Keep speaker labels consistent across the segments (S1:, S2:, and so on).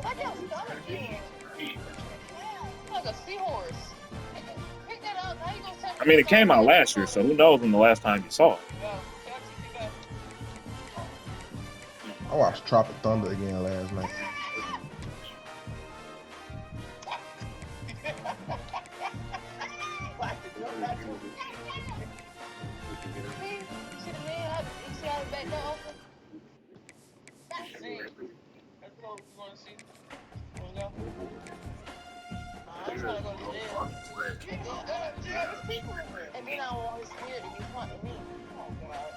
S1: Like your stomach again. Like a seahorse. Pick that up. How you gonna tell me
S2: I mean, it
S1: that's
S2: came out
S1: all
S2: last year, so who knows when the last time you saw it?
S3: I watched Tropic Thunder again last night.
S1: I'm trying to go to jail. And then I want his spirit to be haunting me. Oh, God.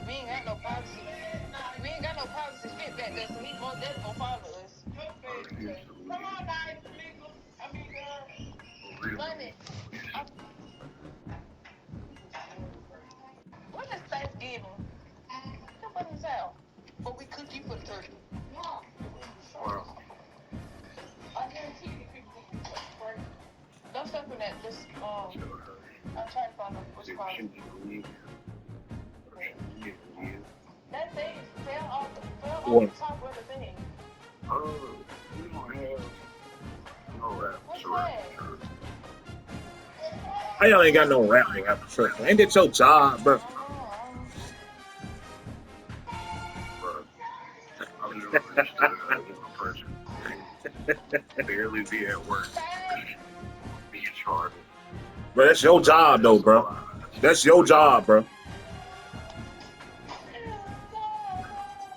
S1: We ain't got no privacy. We ain't got no privacy fit back there, so he most definitely gonna follow us. Come on, guys. Money. What is Thanksgiving? Come on his house. But we cook you for the turkey. I guarantee you people will be don't step in that. Just, I'm trying to find what's called. That thing, fell off the top of the thing.
S4: We don't have no rap.
S1: What's that?
S2: How y'all ain't got no rap nigga after church? Ain't that your job, bro?
S4: I'm literally one person. Barely be at work. Be in charge.
S2: Bro, that's your job, though, bro. That's your job, bro.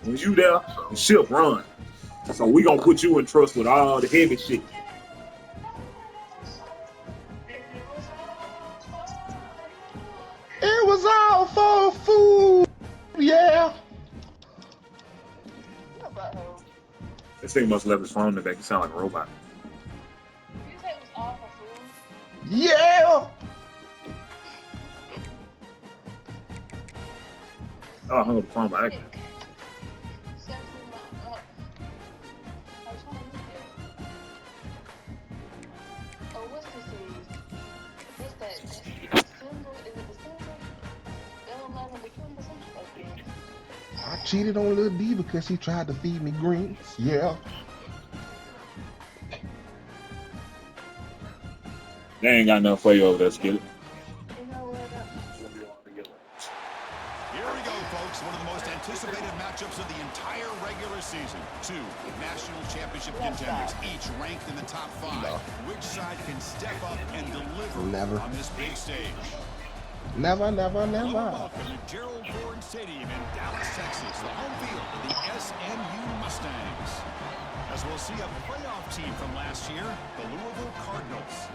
S2: When you there, the ship run. So we gonna put you in trust with all the heavy shit.
S3: It was all for food, yeah.
S2: This thing must have left his phone in the back. He sound like a robot.
S1: You say it was all for food?
S3: Yeah.
S2: Oh, I hung up the phone by accident.
S3: I cheated on Lil D because he tried to feed me greens. Yeah.
S2: They ain't got nothing for you over there, Skillet.
S5: Here we go, folks. One of the most anticipated matchups of the entire regular season. Two national championship contenders, each ranked in the top 5.
S3: No.
S5: Which side can step up and deliver
S3: Never.
S5: on this big stage?
S3: Never, never, never.
S5: Welcome to Gerald Ford Stadium in Dallas, Texas, the home field of the SMU Mustangs. As we'll see a playoff team from last year, the Louisville Cardinals,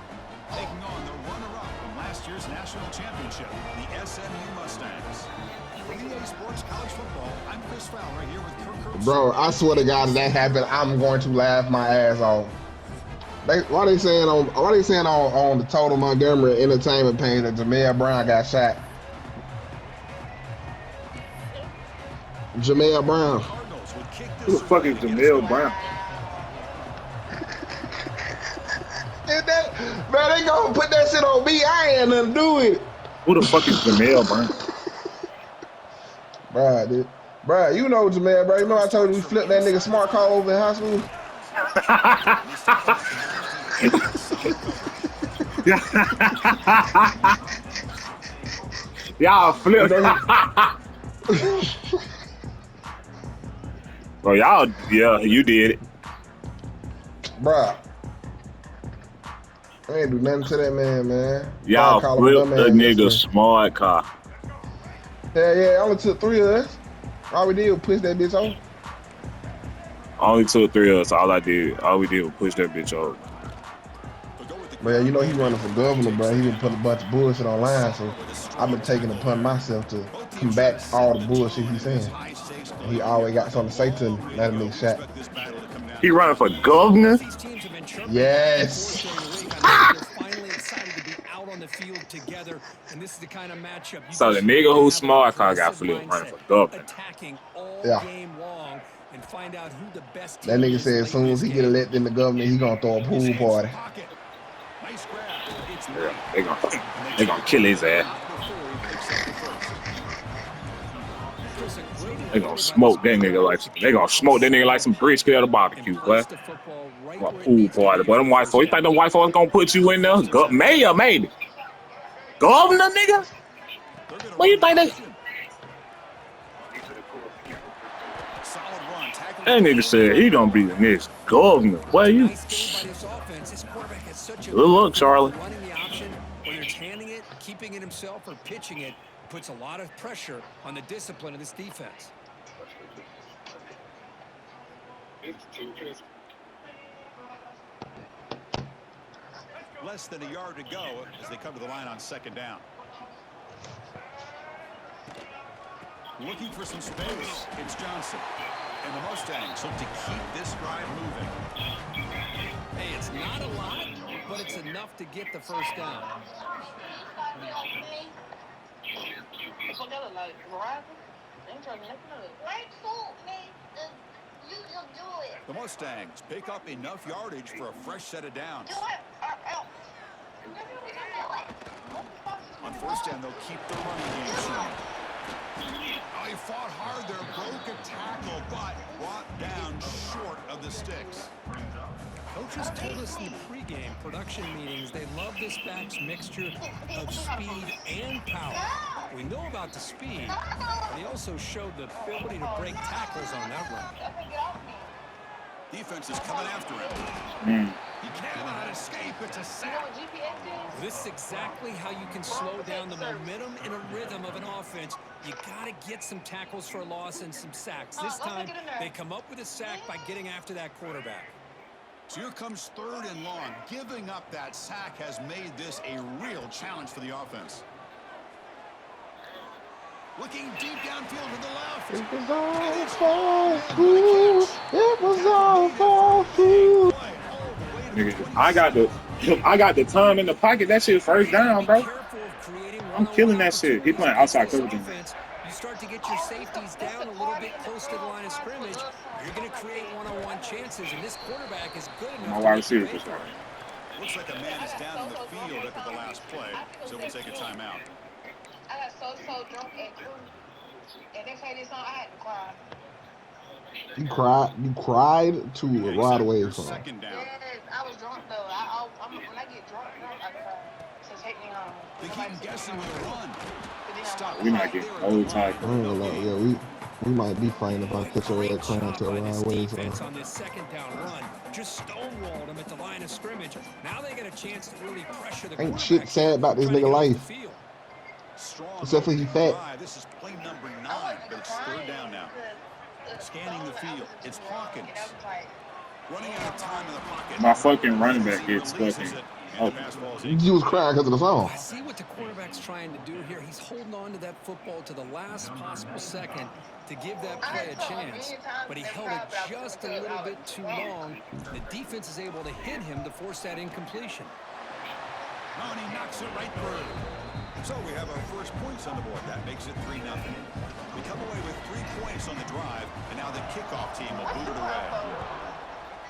S5: taking on the runner-up from last year's national championship, the SMU Mustangs. For EA Sports College Football, I'm Chris Fowler here with Kirk.
S3: Bro, I swear to God, if that happened, I'm going to laugh my ass off. Why they saying on the Total Montgomery Entertainment page that Jamel Brown got shot? Jamel Brown.
S2: Who the fuck is Jamel Brown?
S3: Man, they gonna put that shit on me. I ain't nothing to do with it.
S2: Who the fuck is Jamel Brown?
S3: Bruh, dude. Bruh, you know Jamel, bro. You know I told you we flipped that nigga smart car over in high school?
S2: Y'all flipped. Bro, y'all, yeah, you did it.
S3: Bruh. I ain't do nothing to that man.
S2: Y'all flipped the nigga smart car.
S3: Yeah, it only took 3 of us. All we did was push that bitch over.
S2: Only 2 or 3 of us. All we did was push that bitch over.
S3: But yeah, you know he running for governor, bro. He been putting a bunch of bullshit online, so I've been taking it upon myself to combat all the bullshit he's saying. And he always got something to say to me. Let him nigga shot.
S2: He running for governor?
S3: Yes.
S2: So the nigga who's smart car got flipped running for governor.
S3: Yeah. That nigga said as soon as he get elected in the government, he gonna throw a pool party.
S2: Yeah, they gonna kill his ass. They gonna smoke that nigga like some brisket at a barbecue, boy. A pool party, but them white folks. You think them white folks gonna put you in there? Mayor, maybe. Governor, nigga. What you think they? That nigga said he gonna be the next governor. Boy, you. Good luck, Charlie.
S6: Running the option, whether it's handing it, keeping it himself, or pitching it, puts a lot of pressure on the discipline of this defense.
S5: Less than a yard to go as they come to the line on second down. Looking for some space. It's Johnson. And the Mustangs look to keep this drive moving.
S6: Hey, it's not a lot, but it's enough to get the first down.
S1: That's what they look like. Verizon? They ain't trying to make it up.
S7: Right foot, man. You just do it.
S5: The Mustangs pick up enough yardage for a fresh set of downs.
S7: Do it.
S5: On first down, they'll keep the running game strong. Oh, he fought hard there, broke a tackle, but brought down short of the sticks.
S6: Coaches told us in the pregame production meetings they love this back's mixture of speed and power. We know about the speed, but he also showed the ability to break tackles on that run.
S5: Defense is coming after him. He cannot escape. It's a sack.
S6: This is exactly how you can slow down the momentum and a rhythm of an offense. You got to get some tackles for a loss and some sacks. This time, they come up with a sack by getting after that quarterback.
S5: So here comes third and long. Giving up that sack has made this a real challenge for the offense. Looking deep downfield to the left.
S3: It was all for food. It was all for food.
S2: Nigga, I got the time in the pocket. That shit first down, bro. I'm killing that shit. He playing outside coverage.
S6: You start to get your safeties down a little bit close to the line of scrimmage. You're going to create one-on-one chances, and this quarterback is good enough.
S2: My wide receiver just got.
S5: Looks like a man is down in the field after the last play, so we'll take a timeout.
S1: I got so drunk at crew, and they played this song, I had to cry.
S3: You cried to a right away from.
S5: Second down.
S1: Yes, I was drunk though. When I get drunk, I cry. So take me home.
S5: They keep guessing with a run.
S2: We might get old tight.
S3: Yeah, we might be fighting if I put your head crying to a right away.
S6: On this second down run, just stonewalled him at the line of scrimmage. Now they get a chance to really pressure the
S3: Ain't shit sad about this nigga life. Except for he fat.
S5: This is play number 9, but it's third down now. Scanning the field. It's Hawkins. Running out of time in the pocket.
S2: My fucking running back gets fucking.
S3: You was crying because of the song.
S6: I see what the quarterback's trying to do here. He's holding on to that football to the last possible second to give that play a chance. But he held it just a little bit too long. The defense is able to hit him to force that incompletion.
S5: Oh, and he knocks it right through. So we have our first points on the board. That makes it 3-0. We come away with 3 points on the drive, and now the kickoff team will boot it away.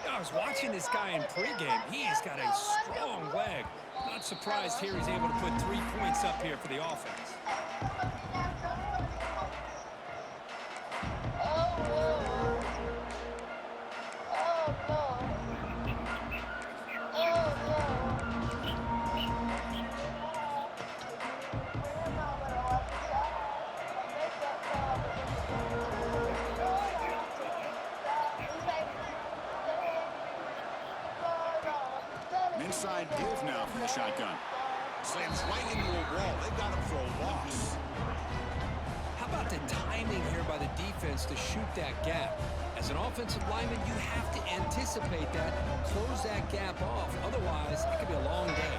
S6: I was watching this guy in pregame. He's got a strong leg. Not surprised here he's able to put 3 points up here for the offense.
S5: Inside give now from the shotgun. Slams right into a wall. They got him for a loss.
S6: How about the timing here by the defense to shoot that gap? As an offensive lineman, you have to anticipate that, close that gap off. Otherwise, it could be a long day.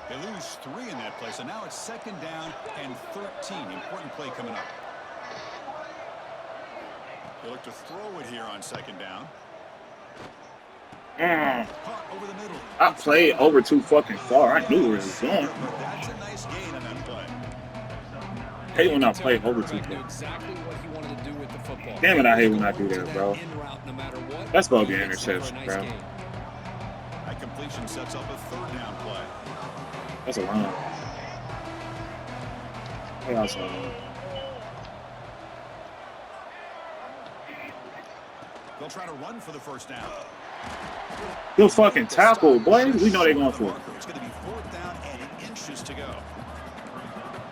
S5: They lose 3 in that play, so now it's second down and 13. Important play coming up. They look to throw it here on second down. Over the middle.
S2: I played over too fucking far. I knew where it was going.
S5: That's a nice gain on that play.
S2: Hate when I play over too far.
S6: Exactly what he wanted to do with the football.
S2: Damn it, I hate when I do that, bro. That's gonna be an interception, bro.
S5: That completion sets up a third down play.
S2: That's a run. That's a run.
S5: They'll try to run for the first down.
S2: Good fucking tackle, boy. We know they're going for it.
S5: It's going to be 4th down and inches to go.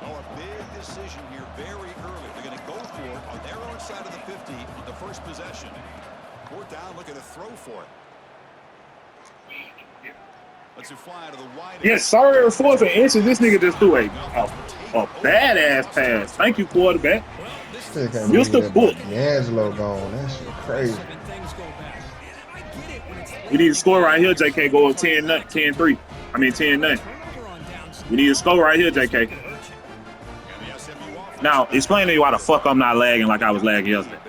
S5: Oh, a big decision here very early. They're going to go for it on their own side of the 50 on the first possession. 4th down, looking to throw for it. Let's fly to the wide.
S2: Yes, sir. 4th and inches. This nigga just threw a badass pass. Thank you, quarterback.
S3: Still can't
S2: Mr.
S3: believe
S2: Book.
S3: that D'Angelo gone. That shit crazy.
S2: We need to score right here, JK. Go up 10-3. I mean 10-9. We need to score right here, JK. Now, explain to me why the fuck I'm not lagging like I was lagging yesterday.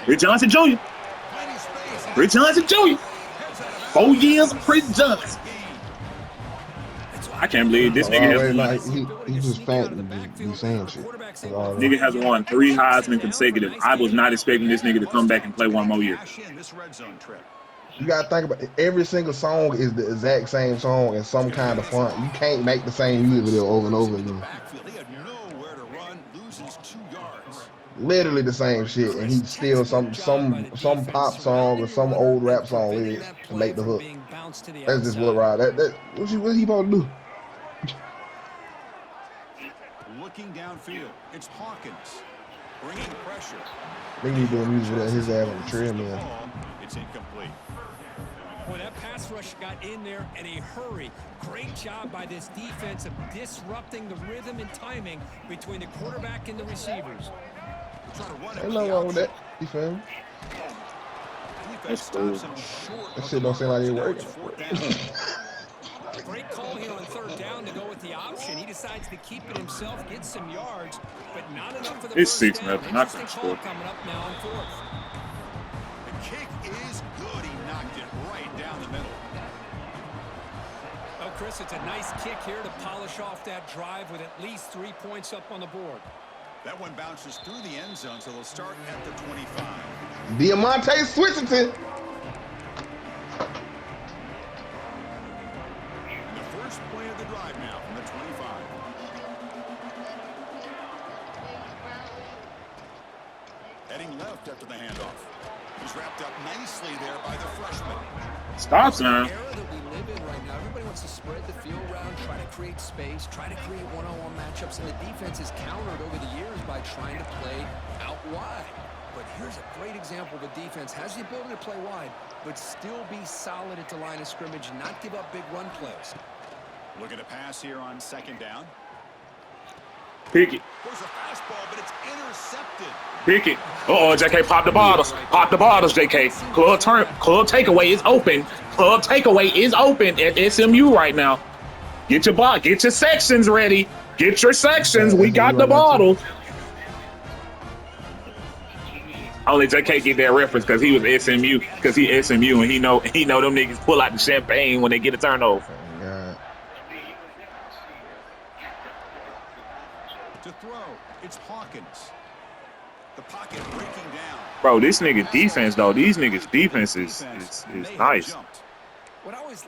S2: Rich Johnson Jr. Rich Johnson Jr. 4 years of Rich Johnson. I can't believe this nigga has
S3: like, he just fat and be saying shit.
S2: Nigga has won 3 Heisman consecutive. I was not expecting this nigga to come back and play one more year.
S3: You gotta think about it. Every single song is the exact same song in some kind of font. You can't make the same music video over and over again. Literally the same shit, and he steals some pop song or some old rap song lyrics to make the hook. That's just what Rod. What he supposed to do?
S5: Looking downfield, it's Hawkins bringing pressure.
S3: They need to do music with his ass on the treadmill.
S5: It's incomplete.
S6: Boy, that pass rush got in there in a hurry. Great job by this defense of disrupting the rhythm and timing between the quarterback and the receivers.
S3: Ain't nothing wrong with that. You feel me?
S2: That's cool.
S3: That shit don't seem like it's working.
S6: Great call here on 3rd down to go with the option. He decides to keep it himself, get some yards, but not enough for the
S2: It's
S6: first
S2: 6-0.
S6: down.
S2: Not gonna score.
S6: Coming up now on 4th.
S5: The kick is good. He knocked it right down the middle.
S6: Oh, Chris, it's a nice kick here to polish off that drive with at least 3 points up on the board.
S5: That one bounces through the end zone, so they'll start at the 25.
S3: Diamante Switcherton.
S5: The first play of the drive now from the 25. Heading left after the handoff. He's wrapped up nicely there by the freshman.
S2: Stop sign.
S8: The era that we live in right now, everybody wants to spread the field around, try to create space, try to create one-on-one matchups, and the defense is countered over the years by trying to play out wide. But here's a great example of a defense has the ability to play wide, but still be solid at the line of scrimmage and not give up big run plays.
S5: Looking to pass here on 2nd down.
S2: Pick it.
S5: There's a fastball, but it's intercepted.
S2: Pick it. Uh-oh, JK, pop the bottles. Pop the bottles, JK. Club takeaway is open. Club takeaway is open at SMU right now. Get your sections ready. Get your sections. We got the bottles. Only JK get that reference because he was SMU. Because he SMU and he know them niggas pull out the champagne when they get a turnover.
S5: To throw, it's Hawkins. The pocket breaking down.
S2: Bro, this nigga defense though. These niggas defense is nice.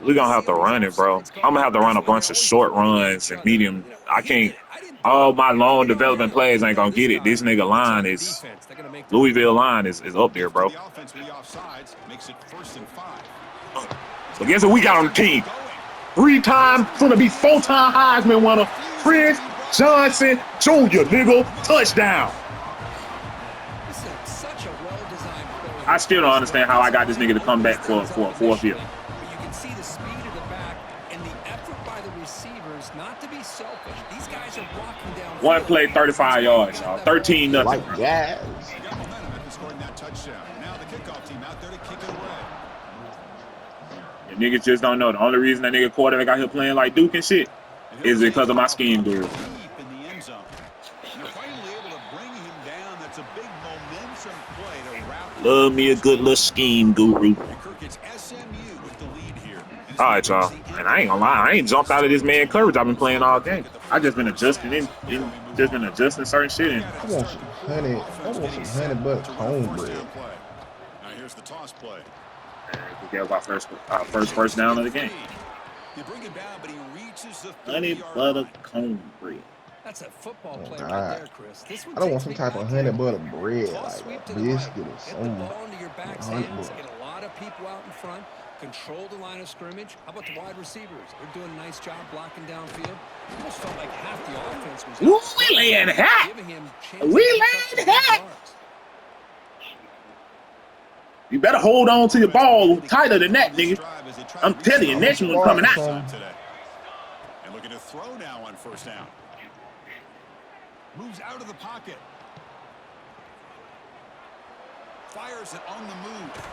S2: We're gonna have to run it, bro. I'm gonna have to run a bunch of short runs and medium. I can't. All my long development plays ain't gonna get it. This nigga line is Louisville line is up there, bro. So guess what we got on the team? 3-time, gonna be 4-time Heisman winner, Rich Johnson Jr. Nigga, touchdown. I still don't understand how I got this nigga to come back for a 4th year.
S6: But you can see the speed of the back and the effort by the receivers not to be selfish. These guys are walking down.
S2: One play, 35 yards, y'all. 13-0.
S3: Like gas.
S5: Now the kickoff team out there to kick it away.
S2: And niggas just don't know. The only reason that nigga quarterback out here playing like Duke and shit is because of my scheme guru. Love me a good little scheme guru. All right, y'all. And I ain't gonna lie, I ain't jumped out of this man coverage. I've been playing all game. I just been adjusting certain shit. In.
S3: I want some honey butter cornbread.
S5: Now here's the toss play.
S2: We got our first down of the game.
S5: You bring him down, but he reaches the
S2: Honey butter cornbread.
S6: That's a football
S3: Oh
S6: play right
S3: God.
S6: there, Chris. This one
S3: I don't want
S6: takes
S3: some
S6: me
S3: type
S6: back
S3: of
S6: to
S3: honey
S6: the
S3: butter bread,
S6: toss
S3: like
S6: sweep
S3: a
S6: to the right.
S3: biscuit or
S6: Get the
S3: something.
S6: ball into your back's
S3: Honey
S6: hands.
S3: butter.
S6: Get a lot of people out in front. Control the line of scrimmage. How about the wide receivers? They're doing a nice job blocking downfield. Almost felt like half the offense was
S2: Ooh,
S6: out
S2: we laying hot.
S6: giving him chance
S2: We
S6: to pick up some
S2: laying
S6: big
S2: hot.
S6: yards.
S2: You better hold on to your ball tighter than that, nigga. I'm telling you,
S3: I'm
S2: next one coming out.
S5: And looking to throw now on first down. Moves out of the pocket. Fires it on the move.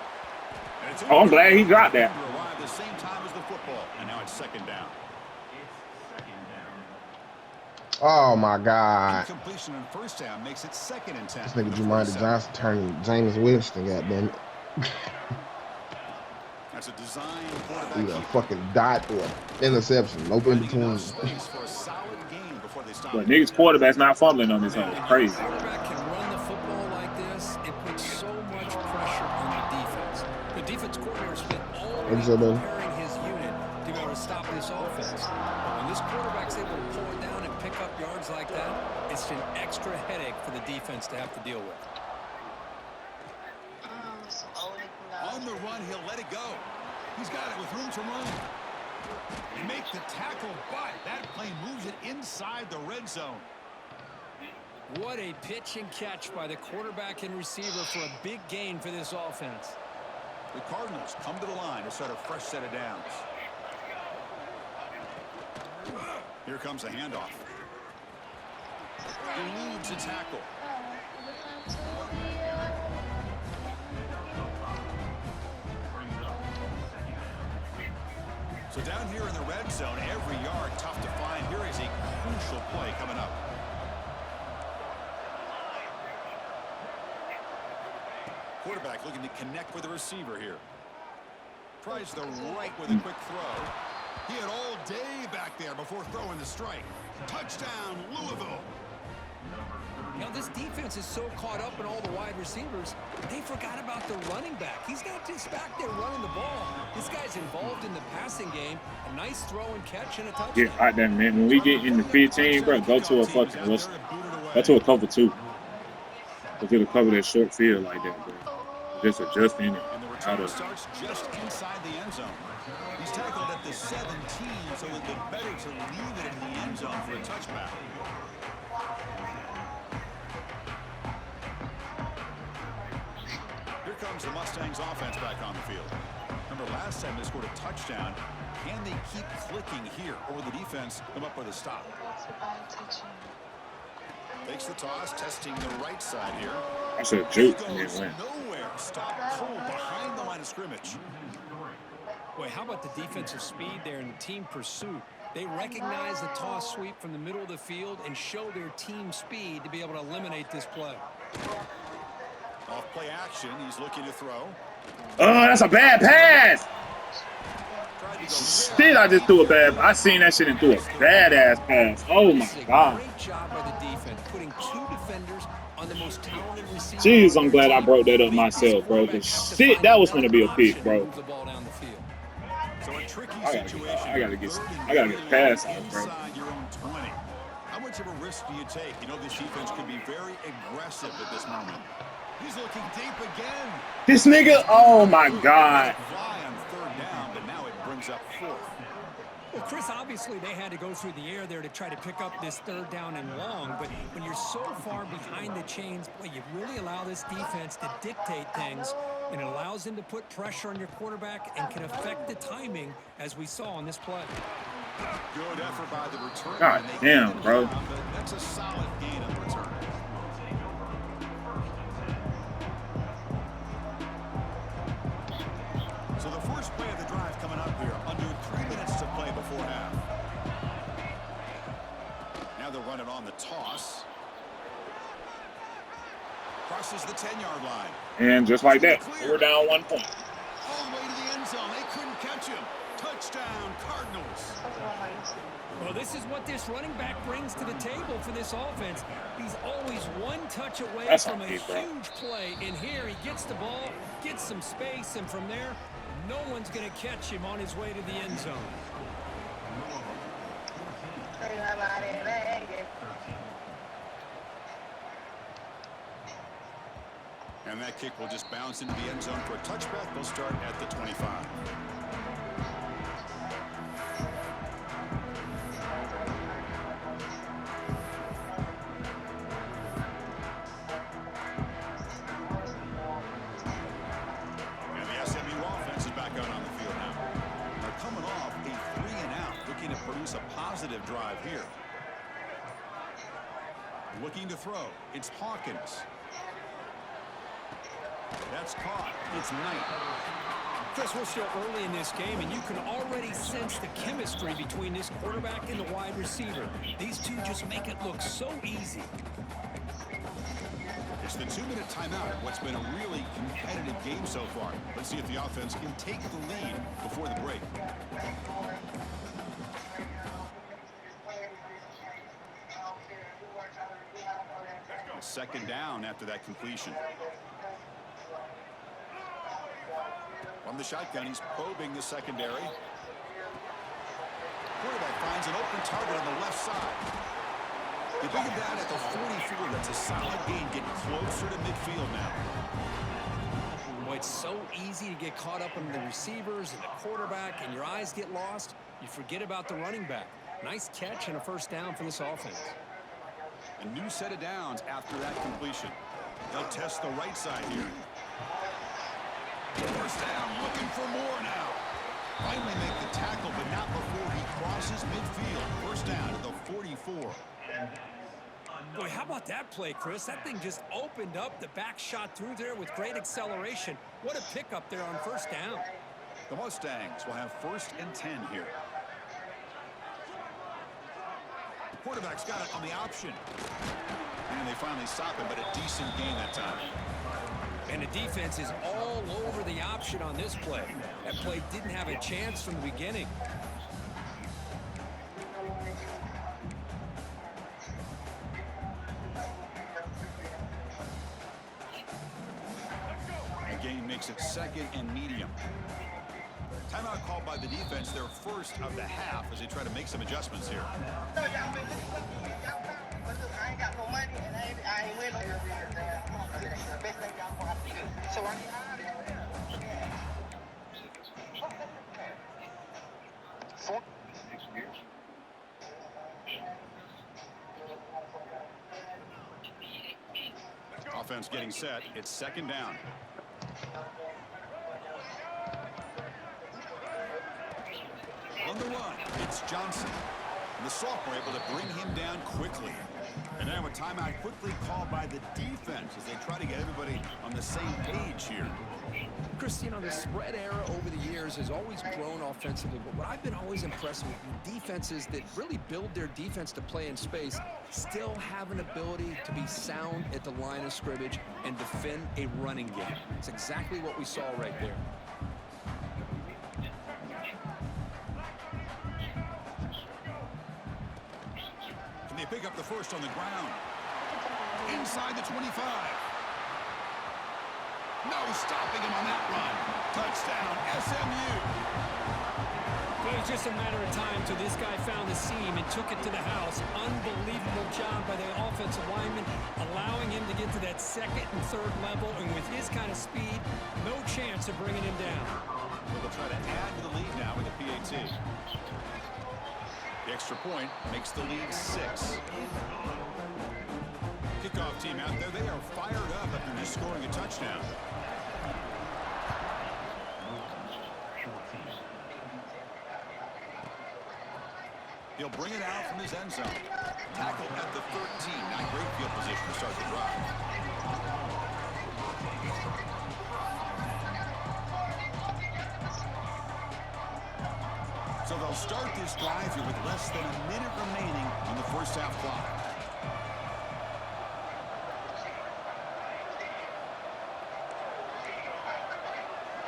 S2: Oh, I'm glad he dropped that.
S5: Arrived the same time as the football, and now it's second down.
S3: Oh my God.
S5: Completion on first down makes it 2nd and 10.
S3: This nigga Jumaine Johnson turning James Winston, goddamn it.
S5: That's a design quarterback.
S3: Either a fucking dot or interception. No in between.
S2: But niggas quarterback's not fumbling on this one. Crazy.
S6: The quarterback can run the football like this. It puts so much pressure on the defense. The defense coordinator spent all week preparing his unit to be able to stop this offense. But when this quarterback's able to pull it down and pick up yards like that, it's an extra headache for the defense to have to deal with.
S5: On the run, he'll let it go. He's got it with room to run. He makes the tackle, but that play moves it inside the red zone.
S6: What a pitch and catch by the quarterback and receiver for a big gain for this offense.
S5: The Cardinals come to the line to start a fresh set of downs. Here comes a handoff. Eludes a tackle. So down here in the red zone, every yard tough to find. Here is a crucial play coming up. Quarterback looking to connect with the receiver here. Tries the right with a quick throw. He had all day back there before throwing the strike. Touchdown, Louisville.
S6: You know, this defense is so caught up in all the wide receivers, they forgot about the running back. He's not just back there running the ball. This guy's involved in the passing game. A nice throw and catch and a touchdown.
S2: Get out there, man. When we get in the 15, bro, go to a fucking, go to a cover 2. Go to the cover that short field like that, bro. Just adjusting it.
S5: And the return starts just inside the end zone. He's tackled at the 17, so it would be better to leave it in the end zone for a touchback. Here comes the Mustangs offense back on the field. Remember last time they scored a touchdown. Can they keep clicking here, or will the defense come up with a stop? Takes the toss, testing the right side here.
S2: That's a juke and then win.
S5: Nowhere. Stop pull behind the line of scrimmage.
S6: Boy, how about the defensive speed there in the team pursuit? They recognize the toss sweep from the middle of the field and show their team speed to be able to eliminate this play.
S5: Off play action, he's looking to throw.
S2: Oh, that's a bad pass. Shit, I just threw a bad. I seen that shit and threw a badass pass. Oh my God.
S6: Great job by the defense, putting 2 defenders on the most talented receiver.
S2: Jeez, I'm glad I broke that up myself, bro. Cause shit, that was gonna be a pick, bro.
S5: So a tricky
S2: I gotta get past out, bro.
S5: How much of a risk do you take? You know this defense could be very aggressive at this moment. He's looking deep again.
S2: This nigga, oh my God.
S5: Fly on 3rd down, but now it brings up 4th.
S6: Well, Chris, obviously they had to go through the air there to try to pick up this 3rd down and long, but when you're so far behind the chains, boy, you really allow this defense to dictate things, and it allows them to put pressure on your quarterback and can affect the timing, as we saw on this play.
S5: Good effort by the return.
S2: God damn, bro.
S5: That's a solid gain on the return. So the first play of the drive coming up here. Under 3 minutes to play before half. Now they're running on the toss. Crosses the 10-yard line.
S2: And just like that, we're down 1 point.
S5: All the way to the end zone. They couldn't catch him. Touchdown, Cardinals.
S6: Well, this is what this running back brings to the table for this offense. He's always 1 touch away from a huge play. And here he gets the ball, gets some space, and from there, no one's going to catch him on his way to the end zone.
S5: And that kick will just bounce into the end zone for a touchback. They'll start at the 25. And the SMU offense is back out on the field now. They're coming off a 3-and-out, looking to produce a positive drive here. Looking to throw. It's Hawkins. That's caught. It's Knight.
S6: Chris, we're still early in this game, and you can already sense the chemistry between this quarterback and the wide receiver. These two just make it look so easy.
S5: It's the 2-minute timeout of what's been a really competitive game so far. Let's see if the offense can take the lead before the break. Second down after that completion. From the shotgun, he's probing the secondary. Quarterback finds an open target on the left side. They bring him down at the 44. That's a solid gain, getting closer to midfield now.
S6: Boy, it's so easy to get caught up in the receivers and the quarterback, and your eyes get lost. You forget about the running back. Nice catch and a first down for this offense.
S5: A new set of downs after that completion. They'll test the right side here. First down, looking for more now. Finally make the tackle, but not before he crosses midfield. First down at the 44.
S6: Boy, how about that play, Chris? That thing just opened up. The back shot through there with great acceleration. What a pickup there on first down.
S5: The Mustangs will have 1st and 10 here. The quarterback's got it on the option. And they finally stop him, but a decent gain that time.
S6: And the defense is all over the option on this play. That play didn't have a chance from the beginning.
S5: The gain makes it 2nd and medium. Timeout called by the defense, their first of the half, as they try to make some adjustments here.
S1: I ain't got no money and I ain't win no best thing y'all gonna have to do. So I need
S5: Offense getting set. It's 2nd down. On the run, it's Johnson. And the sophomore able to bring him down quickly. And now a timeout quickly called by the defense as they try to get everybody on the same page here.
S8: Chris, you know, the spread era over the years has always grown offensively, but what I've been always impressed with defenses that really build their defense to play in space still have an ability to be sound at the line of scrimmage and defend a running game. It's exactly what we saw right there.
S5: Can they pick up the first on the ground? Inside the 25. No stopping him on that run. Touchdown, SMU.
S6: Well, it's just a matter of time till this guy found the seam and took it to the house. Unbelievable job by the offensive lineman, allowing him to get to that 2nd and 3rd level. And with his kind of speed, no chance of bringing him down.
S5: Well, they'll try to add to the lead now with the PAT. The extra point makes the lead 6. Kickoff team out there, they are fired up after just scoring a touchdown. He'll bring it out from his end zone. Tackle at the 13. Not great field position to start the drive. So they'll start this drive here with less than a minute remaining on the first half clock.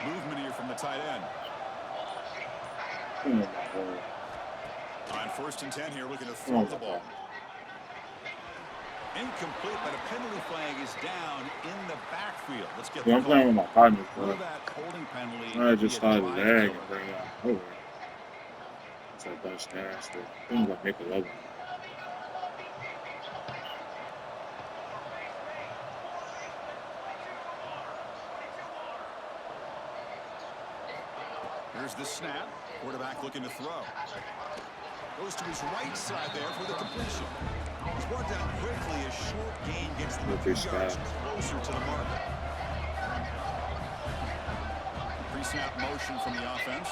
S5: Movement here from the tight end. On 1st and 10 here, looking to throw the ball. Incomplete, but a penalty flag is down in the backfield. Let's get the
S2: I'm playing with my partner, bro.
S5: that holding penalty.
S2: I just started lagging, bro. Oh, it's like that's nasty. Things like make a level.
S5: Here's the snap. Quarterback looking to throw. Goes to his right side there for the completion. He's brought down quickly. A short gain gets them a few yards closer to the mark. Pre-snap motion from the offense.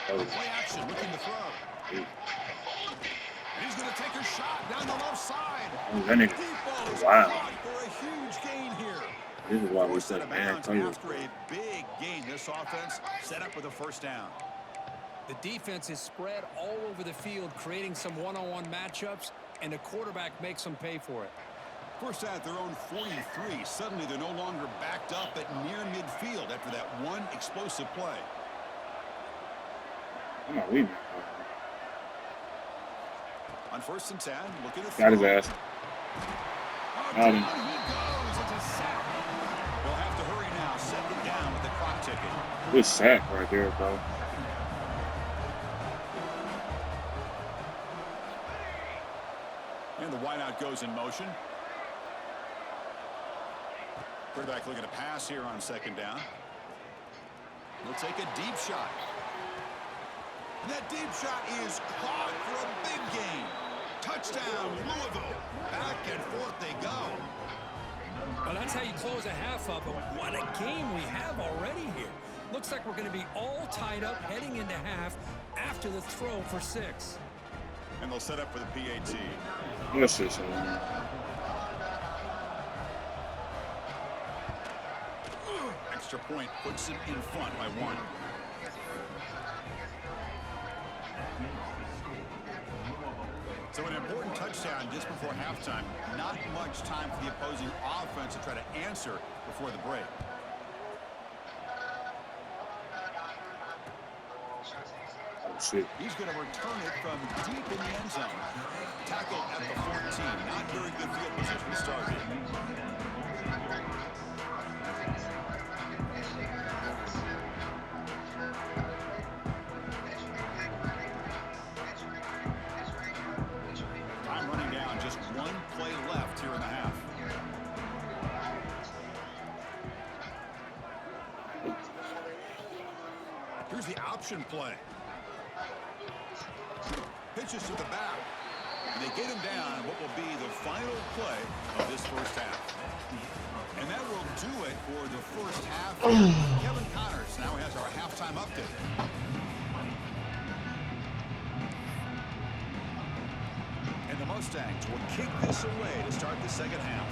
S5: Play action, looking to throw. He's going to take a shot down the left side.
S2: That nigga, wow.
S5: For a huge gain here.
S2: This is why we said, man,
S5: After a big gain, this offense set up with a first down.
S6: The defense is spread all over the field, creating some one-on-one matchups, and the quarterback makes them pay for it.
S5: First at their own 43. Suddenly, they're no longer backed up at near midfield after that one explosive play.
S2: I'm not leaving.
S5: On 1st and 10, look at the
S2: Got his ass.
S5: Got him. He goes. It's a sack. They'll have to hurry now. 2nd down with the clock ticking.
S2: Good sack right there, bro.
S5: And the wideout goes in motion. Quarterback looking to pass here on 2nd down. He'll take a deep shot. And that deep shot is caught for a big gain. Touchdown, Louisville. Back and forth they go.
S6: Well, that's how you close a half up. But what a game we have already here. Looks like we're going to be all tied up heading into half after the throw for 6.
S5: And they'll set up for the PAT.
S2: Let's see something.
S5: Extra point puts him in front by 1. So an important touchdown just before halftime. Not much time for the opposing offense to try to answer before the break. He's going to return it from deep in the end zone. Tackled at the 14. Not very good field position started. Time running down. Just 1 play left here in the half. Here's the option play. Pitches to the back. And they get him down in what will be the final play of this first half. And that will do it for the first half. Kevin Connors now has our halftime update. And the Mustangs will kick this away to start the second half.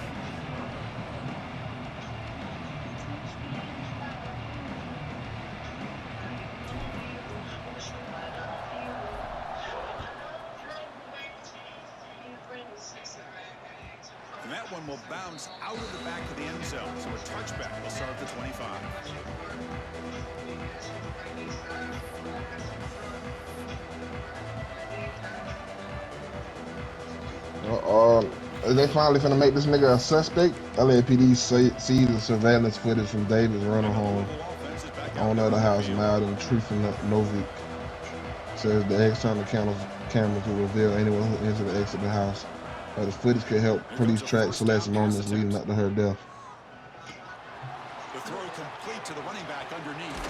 S5: And that one will bounce out of the back of the end zone. So a touchback will start at the 25.
S3: They finally finna make this nigga a suspect. LAPD sees the surveillance footage from David's rental home owner of the house, Malden Trifanovic. Says the external cameras will reveal anyone who entered or exited the house. But the footage could help police track Celeste's moments leading up to her death.
S5: The throw complete to the running back underneath.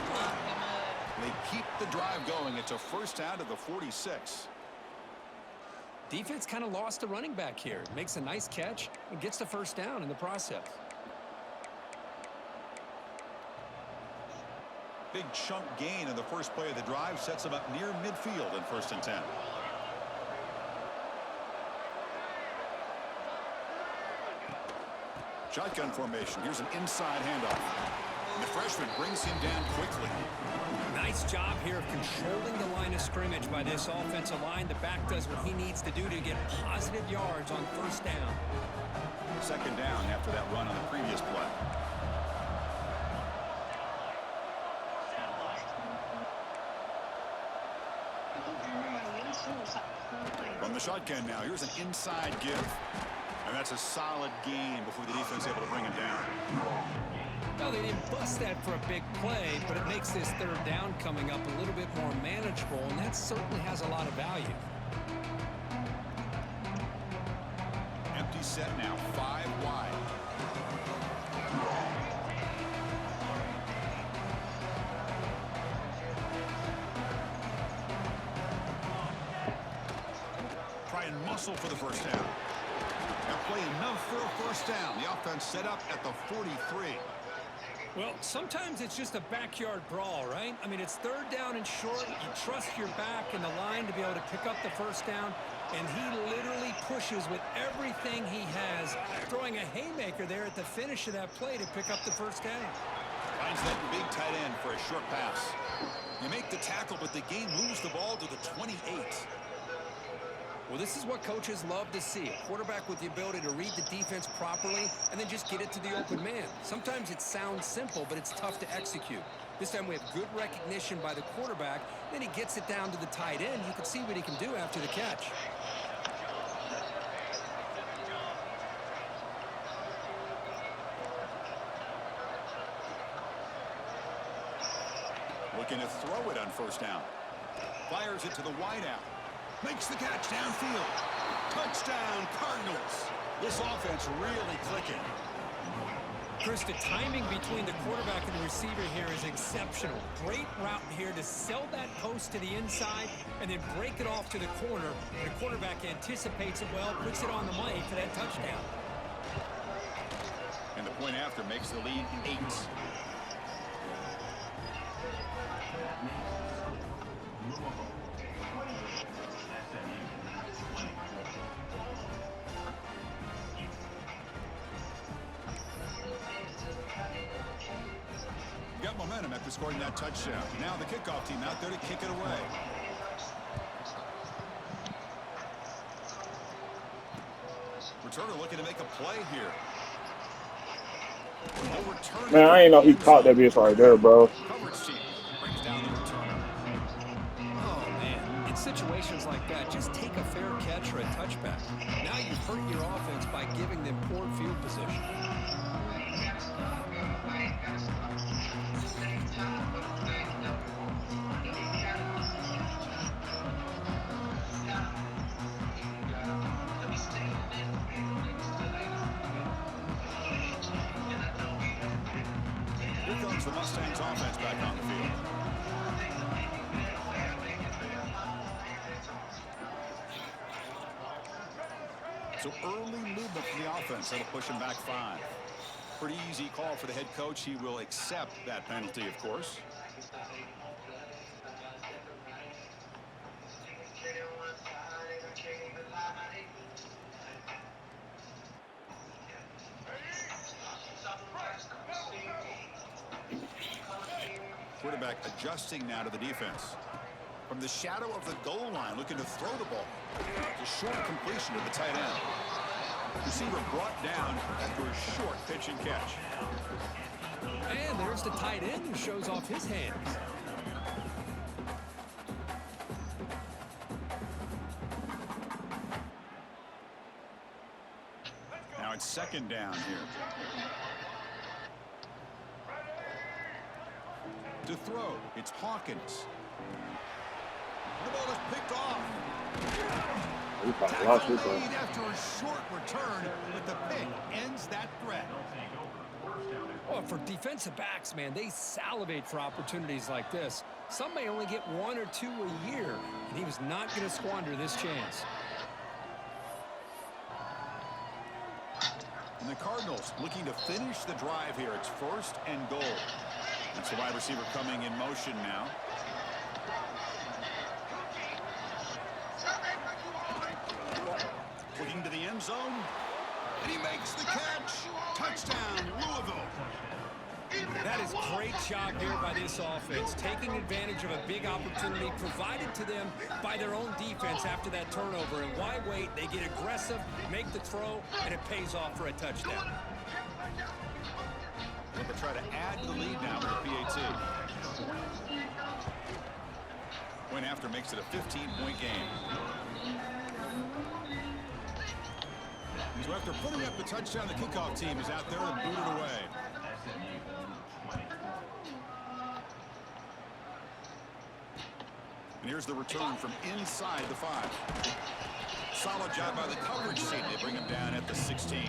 S5: They keep the drive going. It's a first down to the 46.
S6: Defense kind of lost the running back here. Makes a nice catch and gets the first down in the process.
S5: Big chunk gain in the first play of the drive sets them up near midfield in 1st and 10. Shotgun formation. Here's an inside handoff. And the freshman brings him down quickly.
S6: Nice job here of controlling the line of scrimmage by this offensive line. The back does what he needs to do to get positive yards on first down.
S5: 2nd down after that run on the previous play. From the shotgun now, here's an inside give. And that's a solid gain before the defense able to bring him down.
S6: Well, they didn't bust that for a big play, but it makes this 3rd down coming up a little bit more manageable, and that certainly has a lot of value.
S5: Empty set now, 5 wide. try and muscle for the first down. They'll play enough for a first down. The offense set up at the 43.
S6: Well, sometimes it's just a backyard brawl, right? I mean, it's third down and short. You trust your back and the line to be able to pick up the first down, and he literally pushes with everything he has, throwing a haymaker there at the finish of that play to pick up the first down.
S5: Finds that big tight end for a short pass. You make the tackle, but the game moves the ball to the 28.
S8: Well, this is what coaches love to see. A quarterback with the ability to read the defense properly and then just get it to the open man. Sometimes it sounds simple, but it's tough to execute. This time we have good recognition by the quarterback. Then he gets it down to the tight end. You can see what he can do after the catch.
S5: Looking to throw it on first down. Fires it to the wideout. Makes the catch downfield. Touchdown, Cardinals. This offense really clicking.
S6: Chris, the timing between the quarterback and the receiver here is exceptional. Great route here to sell that post to the inside and then break it off to the corner. And the quarterback anticipates it well, puts it on the money for that touchdown.
S5: And the point after makes the lead 8. Got momentum after scoring that touchdown. Now the kickoff team out there to kick it away. Returner looking to make a play here.
S2: Man, I ain't know he caught that bitch right there, bro.
S5: Coverage team brings down the returner.
S6: Oh, man. In situations like that, just take a fair catch or a touchback. Now you've hurt your offense by giving them poor field position.
S5: Here comes the Mustangs offense back on the field. So early movement from the offense. That'll push him back 5. Pretty easy call for the head coach. He will accept that penalty, of course. Quarterback adjusting now to the defense. From the shadow of the goal line, looking to throw the ball. It's a short completion to the tight end. Receiver brought down after a short pitch and catch.
S6: And there's the tight end who shows off his hands.
S5: Now it's second down here. To throw, it's Hawkins. The ball is picked off. Tackle made after a short return, but the pick ends that threat.
S6: Oh, for defensive backs, man, they salivate for opportunities like this. Some may only get 1 or 2 a year, and he was not going to squander this chance.
S5: And the Cardinals looking to finish the drive here. It's 1st and goal. That's the wide receiver coming in motion now. Looking to the end zone. And he makes the catch. Touchdown, Louisville.
S6: That is great job here by this offense, taking advantage of a big opportunity provided to them by their own defense after that turnover. And why wait? They get aggressive, make the throw, and it pays off for a touchdown.
S5: They'll try to add to the lead now with the PAT. Point after makes it a 15-point game. So after putting up the touchdown, the kickoff team is out there and booted away. And here's the return from inside the 5. Solid job by the coverage team. They bring him down at the 16.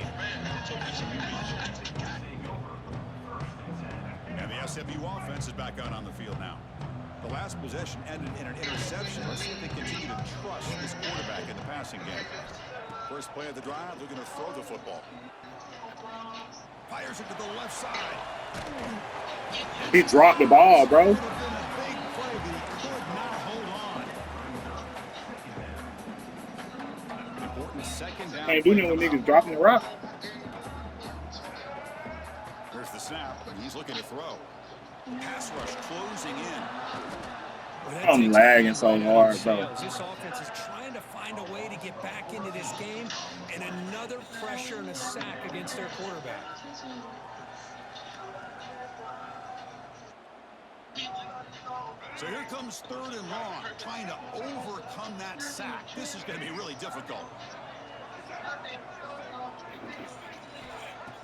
S5: And the SMU offense is back out on the field now. The last possession ended in an interception. Let's see if they continue to trust this quarterback in the passing passing game. First play of the drive, they're going to throw the football. Fires it to the left side.
S2: He dropped the ball, bro.
S5: Would have been a big play, but he could not hold on. Important second down.
S2: Can't do nothing when niggas dropping the rock.
S5: Here's the snap, and he's looking to throw. Pass rush closing in.
S2: I'm lagging so hard, bro.
S6: This offense is trying to find a way to get back into this game, and another pressure and a sack against their quarterback.
S5: So here comes third and long, trying to overcome that sack. This is going to be really difficult.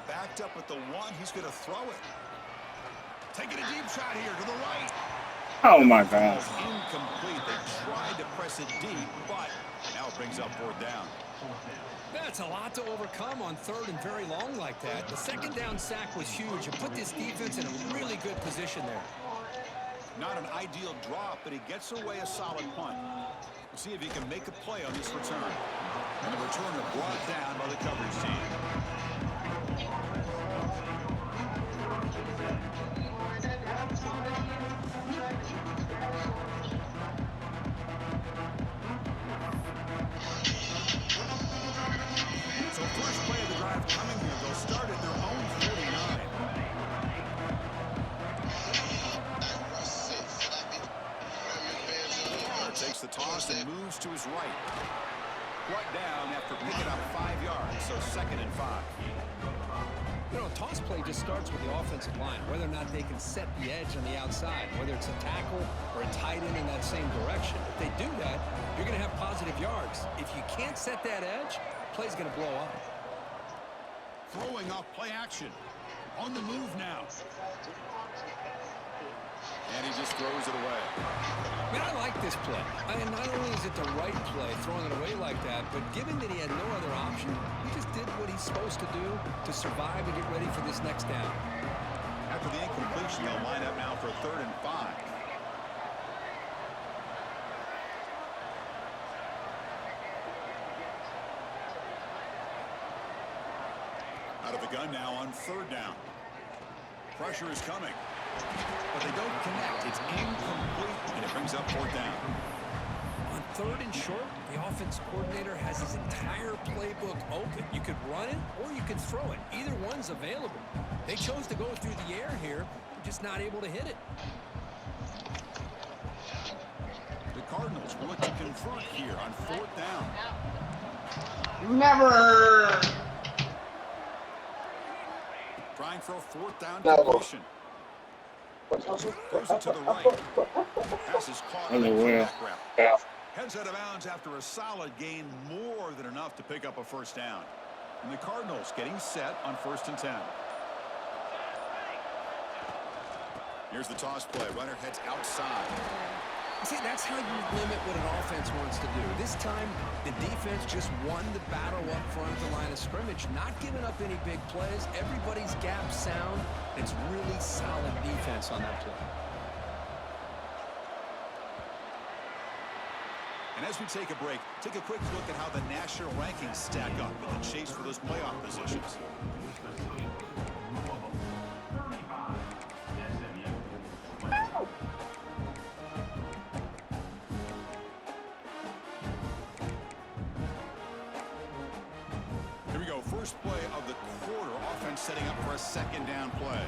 S5: Backed up at the one, he's going to throw it. Taking a deep shot here to the right.
S2: Oh my God.
S5: Incomplete. They tried to press it deep, but now it brings up fourth down.
S6: That's a lot to overcome on third and very long like that. The second down sack was huge and put this defense in a really good position there.
S5: Not an ideal drop, but he gets away a solid punt. We'll see if he can make a play on this return. And the returner brought down by the coverage team. So first play of the drive coming here. They'll start at their own 49. Takes the toss and moves to his right. Brought down after picking up 5 yards, so 2nd and 5.
S6: You know, a toss play just starts with the offensive line, whether or not they can set the edge on the outside, whether it's a tackle or a tight end in that same direction. If they do that, you're going to have positive yards. If you can't set that edge, play's going to blow up.
S5: Throwing off play action. On the move now. And he just throws it away.
S6: I mean, I like this play. I mean, not only is it the right play, throwing it away like that, but given that he had no other option, he just did what he's supposed to do to survive and get ready for this next down.
S5: After the incompletion, they'll line up now for 3rd and 5. Out of the gun now on 3rd down. Pressure is coming. But they don't connect. It's incomplete, and it brings up 4th down.
S6: On 3rd and short, the offense coordinator has his entire playbook open. You could run it or you could throw it. Either one's available. They chose to go through the air here, just not able to hit it.
S5: The Cardinals will look to convert here on 4th down.
S3: Never.
S5: Trying for a 4th down completion. Throws it to the right. Pass is caught in the back route. Heads out of bounds after a solid gain, more than enough to pick up a 1st down. And the Cardinals getting set on 1st and 10. Here's the toss play. Runner heads outside.
S6: See, that's how you limit what an offense wants to do. This time, the defense just won the battle up front at the line of scrimmage, not giving up any big plays. Everybody's gap sound. It's really solid defense on that play.
S5: And as we take a break, take a quick look at how the national rankings stack up in the chase for those playoff positions. Here we go. First play of the quarter. Offense setting up for a 2nd down play.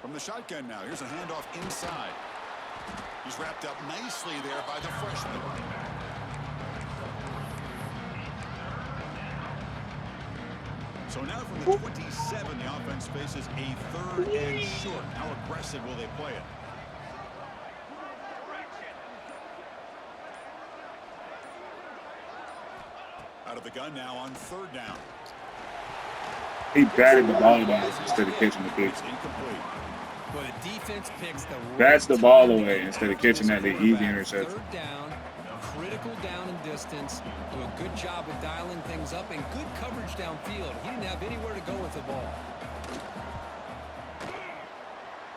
S5: From the shotgun now. Here's a handoff inside. He's wrapped up nicely there by the freshman. So now from the 27, the offense faces a 3rd and short. How aggressive will they play it? Out of the gun now on 3rd down.
S2: He batted the ball down instead of catching the pitch.
S5: It's incomplete.
S6: But the defense picks the
S2: That's the ball away instead of catching that easy interception.
S6: 3rd down, critical down and distance. Do a good job of dialing things up and good coverage downfield. He didn't have anywhere to go with the ball.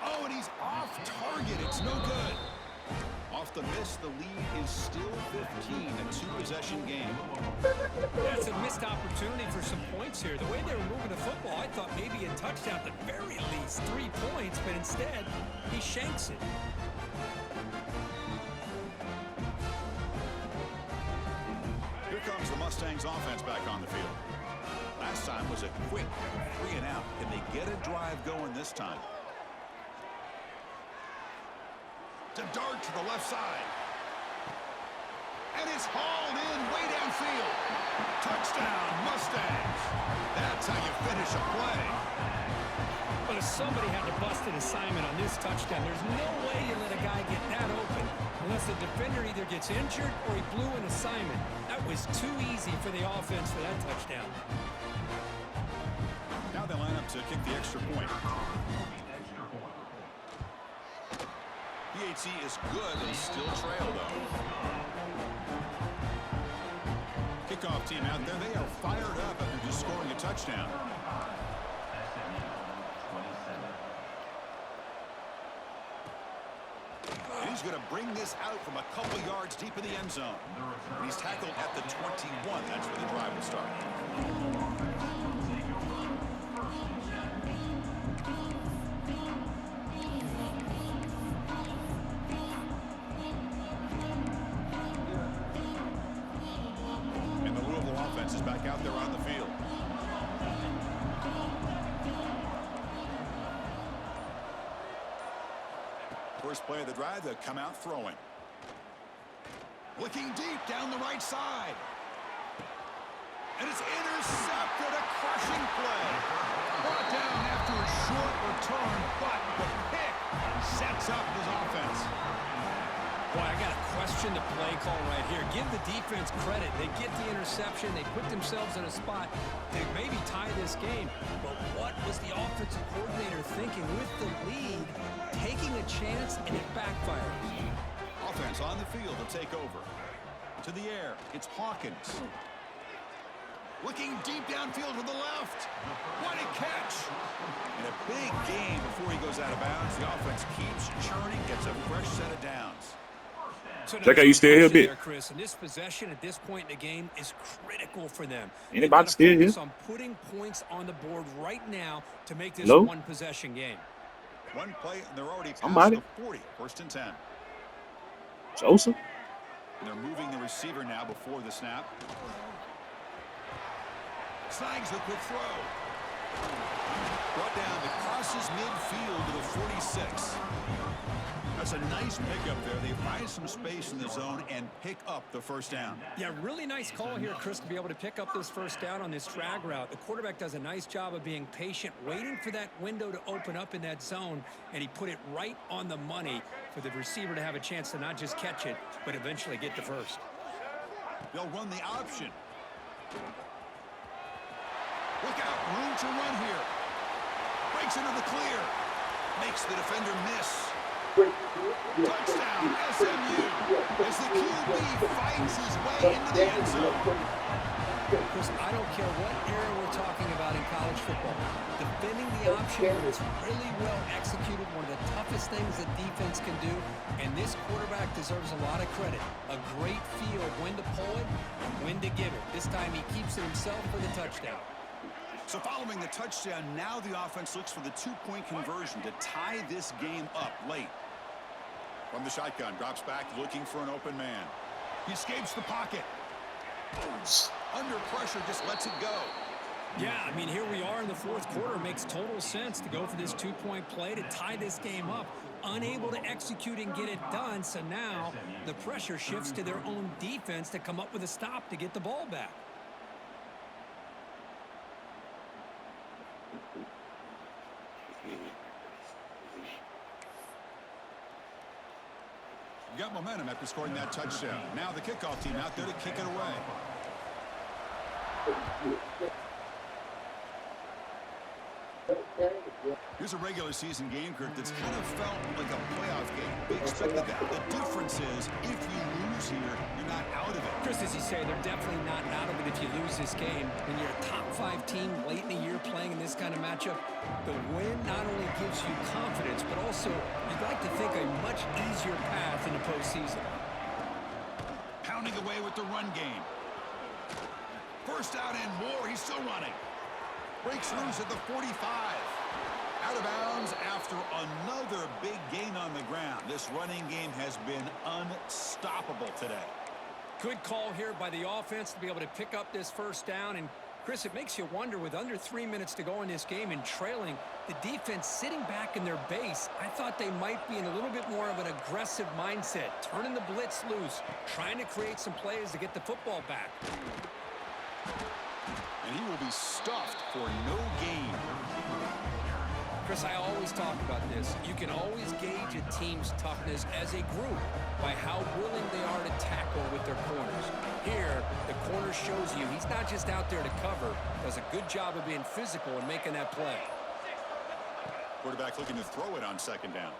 S5: Oh, and he's off target. It's no good. Off the miss, the lead is still 15, a two-possession game.
S6: That's a missed opportunity for some points here. The way they were moving the football, I thought maybe a touchdown, at the very least 3 points, but instead, he shanks it.
S5: Here comes the Mustangs offense back on the field. Last time was a quick 3 and out. Can they get a drive going this time? To dart to the left side. And it's hauled in way downfield. Touchdown, Mustangs. That's how you finish a play.
S6: But if somebody had to bust an assignment on this touchdown, there's no way you let a guy get that open unless the defender either gets injured or he blew an assignment. That was too easy for the offense for that touchdown.
S5: Now they line up to kick the extra point. PHC is good. They still trail, though. Kickoff team out there. They are fired up after just scoring a touchdown. And he's going to bring this out from a couple yards deep in the end zone. And he's tackled at the 21. That's where the drive will start. Is back out there on the field. First play of the drive, they'll come out throwing. Looking deep down the right side. And it's intercepted, a crushing play. Brought down after a short return, but the pick sets up his offense.
S6: Boy, I got to question the play call right here. Give the defense credit. They get the interception. They put themselves in a spot to maybe tie this game. But what was the offensive coordinator thinking with the lead, taking a chance, and it backfired?
S5: Offense on the field to take over. To the air, it's Hawkins. Looking deep downfield to the left. What a catch. And a big gain before he goes out of bounds. The offense keeps churning, gets a fresh set of downs.
S6: So
S2: Check out, you still here, bit.
S6: Chris, and this possession at this point in the game is critical for them.
S2: Anybody still here?
S6: On putting points on the board right now to make this
S2: Hello?
S6: a one-possession game.
S5: One play, and they're already past
S2: Somebody?
S5: the 40. First and 10.
S2: Joseph?
S5: And they're moving the receiver now before the snap. Snags the quick throw. Brought down to crosses midfield to the 46. That's a nice pickup there. They find some space in the zone and pick up the first down.
S6: Yeah, really nice call here, Chris, to be able to pick up this first down on this drag route. The quarterback does a nice job of being patient, waiting for that window to open up in that zone, and he put it right on the money for the receiver to have a chance to not just catch it, but eventually get the first.
S5: They'll run the option. Look out, room to run here. Breaks into the clear. Makes the defender miss. Touchdown, SMU, as the QB fights his way into the end zone.
S6: Chris, I don't care what era we're talking about in college football. Defending the option is really well executed, one of the toughest things that defense can do, and this quarterback deserves a lot of credit. A great feel of when to pull it and when to give it. This time he keeps it himself for the touchdown.
S5: So following the touchdown, now the offense looks for the two-point conversion to tie this game up late. From the shotgun, drops back, looking for an open man. He escapes the pocket. Under pressure, just lets it go.
S6: Yeah, I mean, here we are in the fourth quarter. Makes total sense to go for this two-point play to tie this game up. Unable to execute and get it done, so now the pressure shifts to their own defense to come up with a stop to get the ball back.
S5: Got momentum after scoring that touchdown. Now the kickoff team out there to kick it away. Here's a regular season game, Kurt, that's kind of felt like a playoff game. They expected that. The difference is, if you lose here, you're not out of it.
S6: Chris, as you say, they're definitely not out of it if you lose this game. When you're a top-5 team late in the year playing in this kind of matchup, the win not only gives you confidence, but also you'd like to think a much easier path in the postseason.
S5: Pounding away with the run game. First out and more. He's still running. Breaks loose at the 45. Out of bounds after another big gain on the ground. This running game has been unstoppable today.
S6: Good call here by the offense to be able to pick up this first down. And, Chris, it makes you wonder, with under 3 minutes to go in this game and trailing, the defense sitting back in their base, I thought they might be in a little bit more of an aggressive mindset, turning the blitz loose, trying to create some plays to get the football back.
S5: And he will be stuffed for no gain.
S6: Chris, I always talk about this. You can always gauge a team's toughness as a group by how willing they are to tackle with their corners. Here, the corner shows you he's not just out there to cover, does a good job of being physical and making that play.
S5: Quarterback looking to throw it on second down.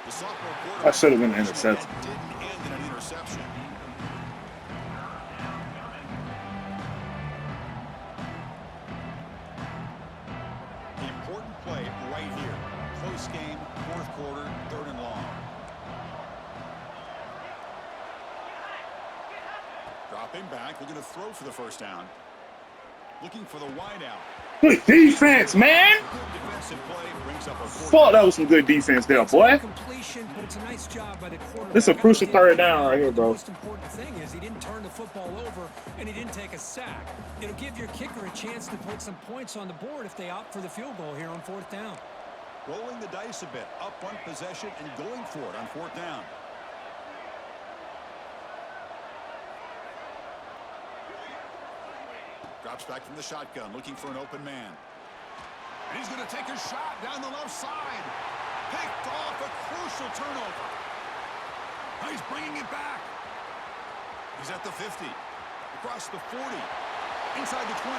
S5: The sophomore quarterback
S2: That should have been an interception.
S5: didn't end in an interception. Important play right here. Close game, fourth quarter, 3rd and long. Dropping back, looking to throw for the first down. Looking for the wide out.
S2: Good defense, man.
S5: Good defensive play brings up a
S2: Fuck, that was some good defense there, boy.
S6: Completion, but it's a nice job by the quarterback.
S2: This is a crucial third down right here,
S6: The
S2: bro.
S6: most important thing is he didn't turn the football over and he didn't take a sack. It'll give your kicker a chance to put some points on the board if they opt for the field goal here on 4th down.
S5: rolling the dice a bit, up one possession and going for it on 4th down. Drops back from the shotgun, looking for an open man. And he's going to take a shot down the left side. Picked off, a crucial turnover. Now he's bringing it back. He's at the 50, across the 40, inside the 20,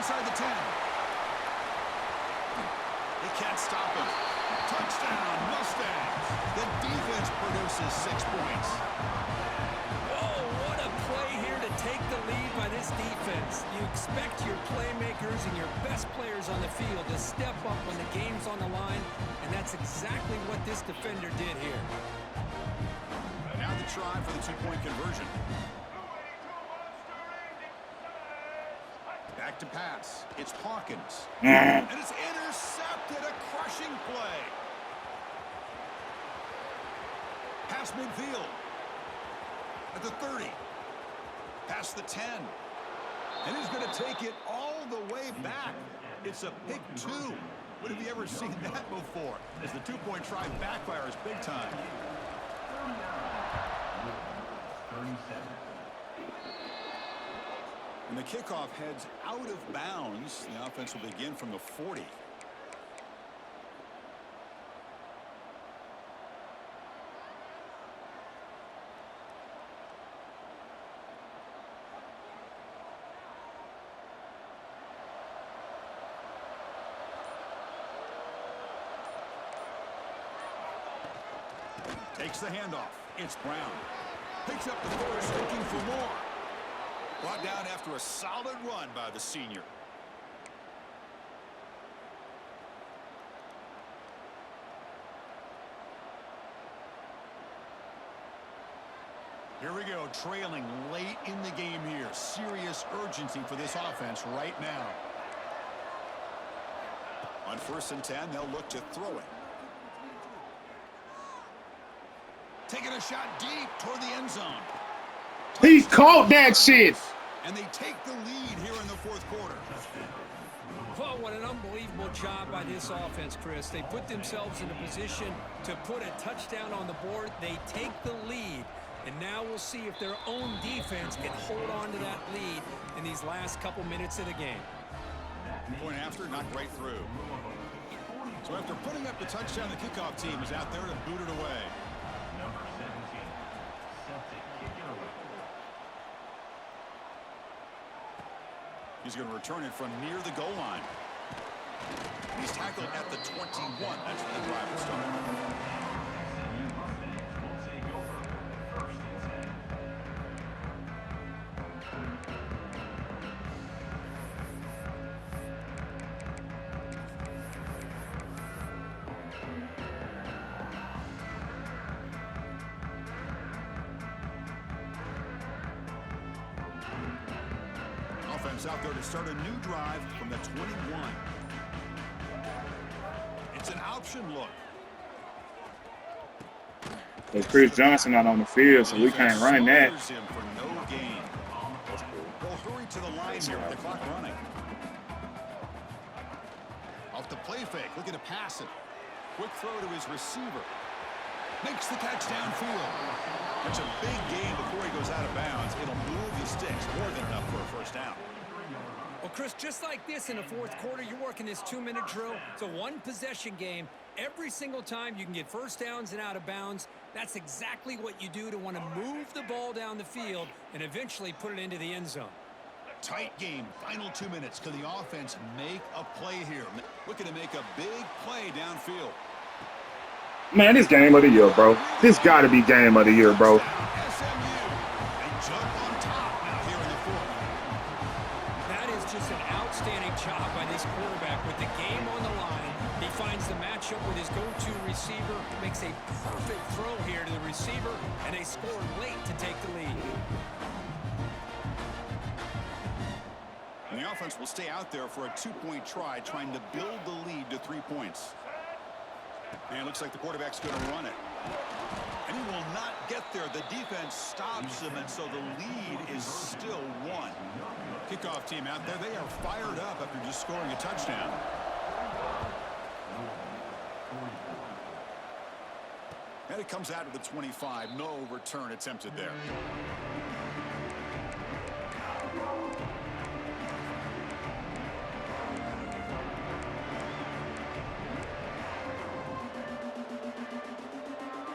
S5: inside the 10. They can't stop him. Touchdown, Mustangs. The defense produces 6 points.
S6: Oh, what a play here to take the lead by this defense. You expect your playmakers and your best players on the field to step up when the game's on the line, and that's exactly what this defender did here.
S5: Now the try for the 2-point conversion. Back to pass. It's Hawkins. And it's intercepted. A crushing play. Pass midfield. At the 30. Past the 10. And he's going to take it all the way back. It's a pick 2. When have you ever seen that before? As the 2-point try backfires big time. And the kickoff heads out of bounds. The offense will begin from the 40. Takes the handoff. It's Brown. Picks up the first, looking for more. Brought down after a solid run by the senior. Here we go, trailing late in the game here. Serious urgency for this offense right now. On 1st and 10, they'll look to throw it. Taking a shot deep toward the end zone.
S2: He caught that shit.
S5: And they take the lead here in the 4th quarter.
S6: Well, what an unbelievable job by this offense, Chris. They put themselves in a position to put a touchdown on the board. They take the lead. And now we'll see if their own defense can hold on to that lead in these last couple minutes of the game.
S5: Point after, knocked right through. So after putting up the touchdown, the kickoff team is out there to boot it away. He's going to return it from near the goal line. He's tackled at the 21. That's when the drive will start. Offense out there to start a new drive from the 21. It's an option look.
S2: But Chris Johnson not on the field, so we can't run that.
S5: Him for no gain. They'll hurry to the line here with the clock running. Off the play fake, looking to pass it. Quick throw to his receiver. Makes the catch downfield. It's a big gain before he goes out of bounds. It'll move the sticks more than enough for a first down.
S6: Well, Chris, just like this in the fourth quarter, you're working this 2-minute drill. It's a one-possession game. Every single time you can get first downs and out of bounds, that's exactly what you do to want to move the ball down the field and eventually put it into the end zone.
S5: Tight game. Final 2 minutes. Can the offense make a play here? Looking to make a big play downfield.
S2: Man, this game of the year, bro. This got to be game of the year, bro.
S5: SMU. And jump on top now here in the fourth.
S6: That is just an outstanding job by this quarterback with the game on the line. He finds the matchup with his go-to receiver, makes a perfect throw here to the receiver, and they score late to take the lead.
S5: And the offense will stay out there for a 2-point try, trying to build the lead to 3 points. And it looks like the quarterback's going to run it. And he will not get there. The defense stops him, and so the lead is still 1. Kickoff team out there. They are fired up after just scoring a touchdown. And it comes out of the 25. No return attempted there.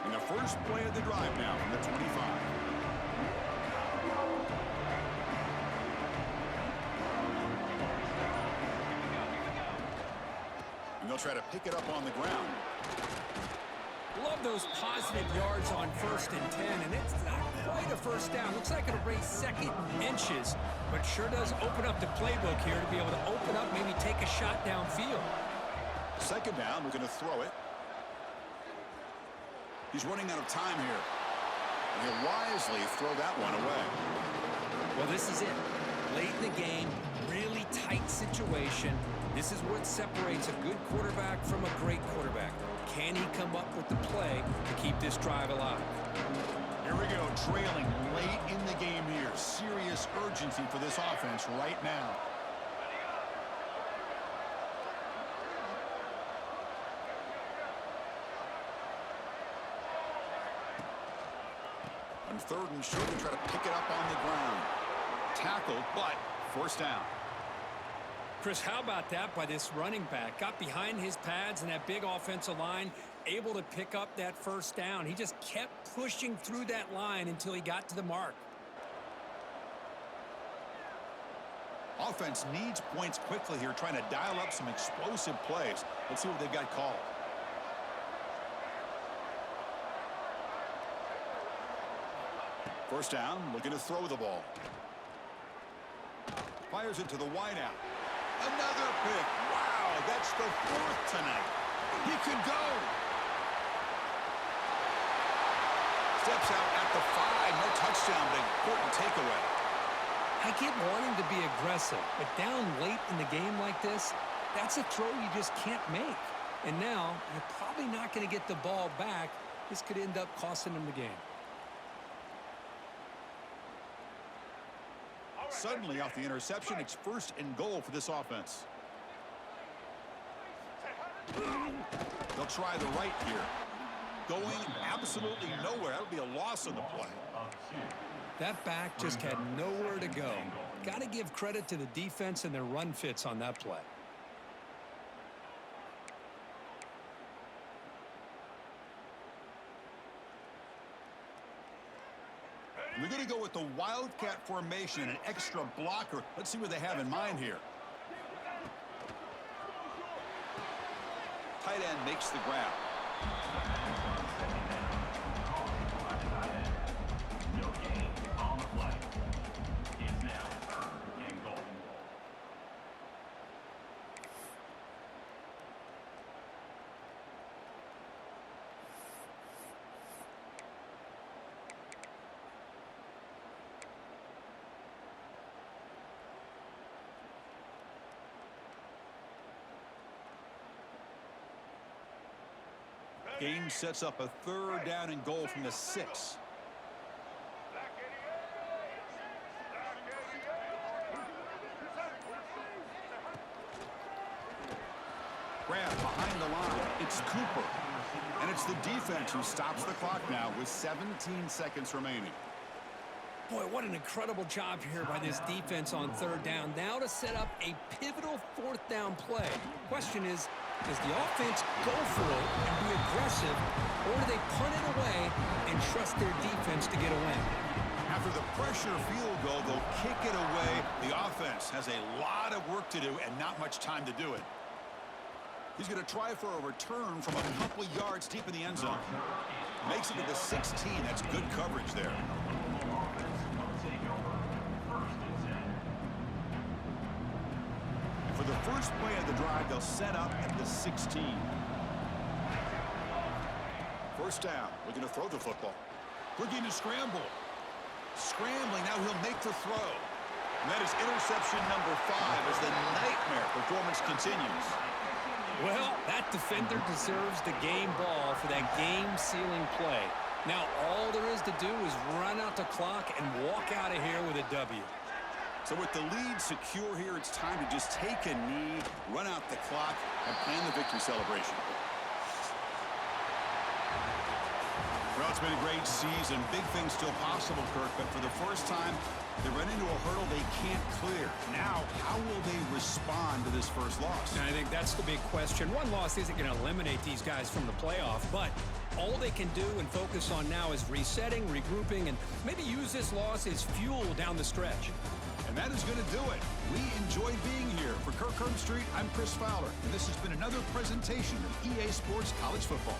S5: And the first play of the drive now from the 25. And they'll try to pick it up on the ground.
S6: Love those positive yards on 1st and 10, and it's not quite a first down. Looks like it'll raise second inches, but sure does open up the playbook here to be able to open up, maybe take a shot downfield.
S5: Second down, we're going to throw it. He's running out of time here. And he'll wisely throw that one away.
S6: Well, this is it. Late in the game, really tight situation. This is what separates a good quarterback from a great quarterback. Can he come up with the play to keep this drive alive?
S5: Here we go, trailing late in the game here. Serious urgency for this offense right now. On 3rd and short, they try to pick it up on the ground. Tackled, but first down.
S6: Chris, how about that by this running back? Got behind his pads and that big offensive line, able to pick up that first down. He just kept pushing through that line until he got to the mark.
S5: Offense needs points quickly here, trying to dial up some explosive plays. Let's see what they've got called. First down, looking to throw the ball. Fires it to the wideout. Another pick. Wow, that's the 4th tonight. He can go. Steps out at the 5. No touchdown, but important takeaway.
S6: I get wanting to be aggressive, but down late in the game like this, that's a throw you just can't make. And now, you're probably not going to get the ball back. This could end up costing them the game.
S5: Suddenly, off the interception, it's 1st and goal for this offense. They'll try the right here. Going absolutely nowhere. That would be a loss on the play.
S6: That back just had nowhere to go. Got to give credit to the defense and their run fits on that play.
S5: We're going to go with the Wildcat formation, an extra blocker. Let's see what they have in mind here. makes the grab. Game sets up a 3rd down and goal from the 6. Grab behind the line. It's Cooper. And it's the defense who stops the clock now with 17 seconds remaining.
S6: Boy, what an incredible job here by this defense on 3rd down. Now to set up a pivotal 4th down play. Question is, does the offense go for it and be aggressive, or do they punt it away and trust their defense to get a win?
S5: After the pressure field goal, they'll kick it away. The offense has a lot of work to do and not much time to do it. He's going to try for a return from a couple yards deep in the end zone. Makes it to the 16. That's good coverage there. For the first play of the drive, they'll set up at the 16. 1st down. We're going to throw the football. Looking to scramble. Scrambling. Now he'll make the throw. And that is interception number 5 as the nightmare performance continues.
S6: Well, that defender deserves the game ball for that game-sealing play. Now, all there is to do is run out the clock and walk out of here with a W.
S5: So with the lead secure here, it's time to just take a knee, run out the clock, and plan the victory celebration. Well, it's been a great season. Big things still possible, Kirk, but for the first time, they run into a hurdle they can't clear. Now, how will they respond to this first loss?
S6: And I think that's the big question. One loss isn't going to eliminate these guys from the playoff, but all they can do and focus on now is resetting, regrouping, and maybe use this loss as fuel down the stretch.
S5: And that is going to do it. We enjoyed being here. For Kirk Herbstreit, I'm Chris Fowler, and this has been another presentation of EA Sports College Football.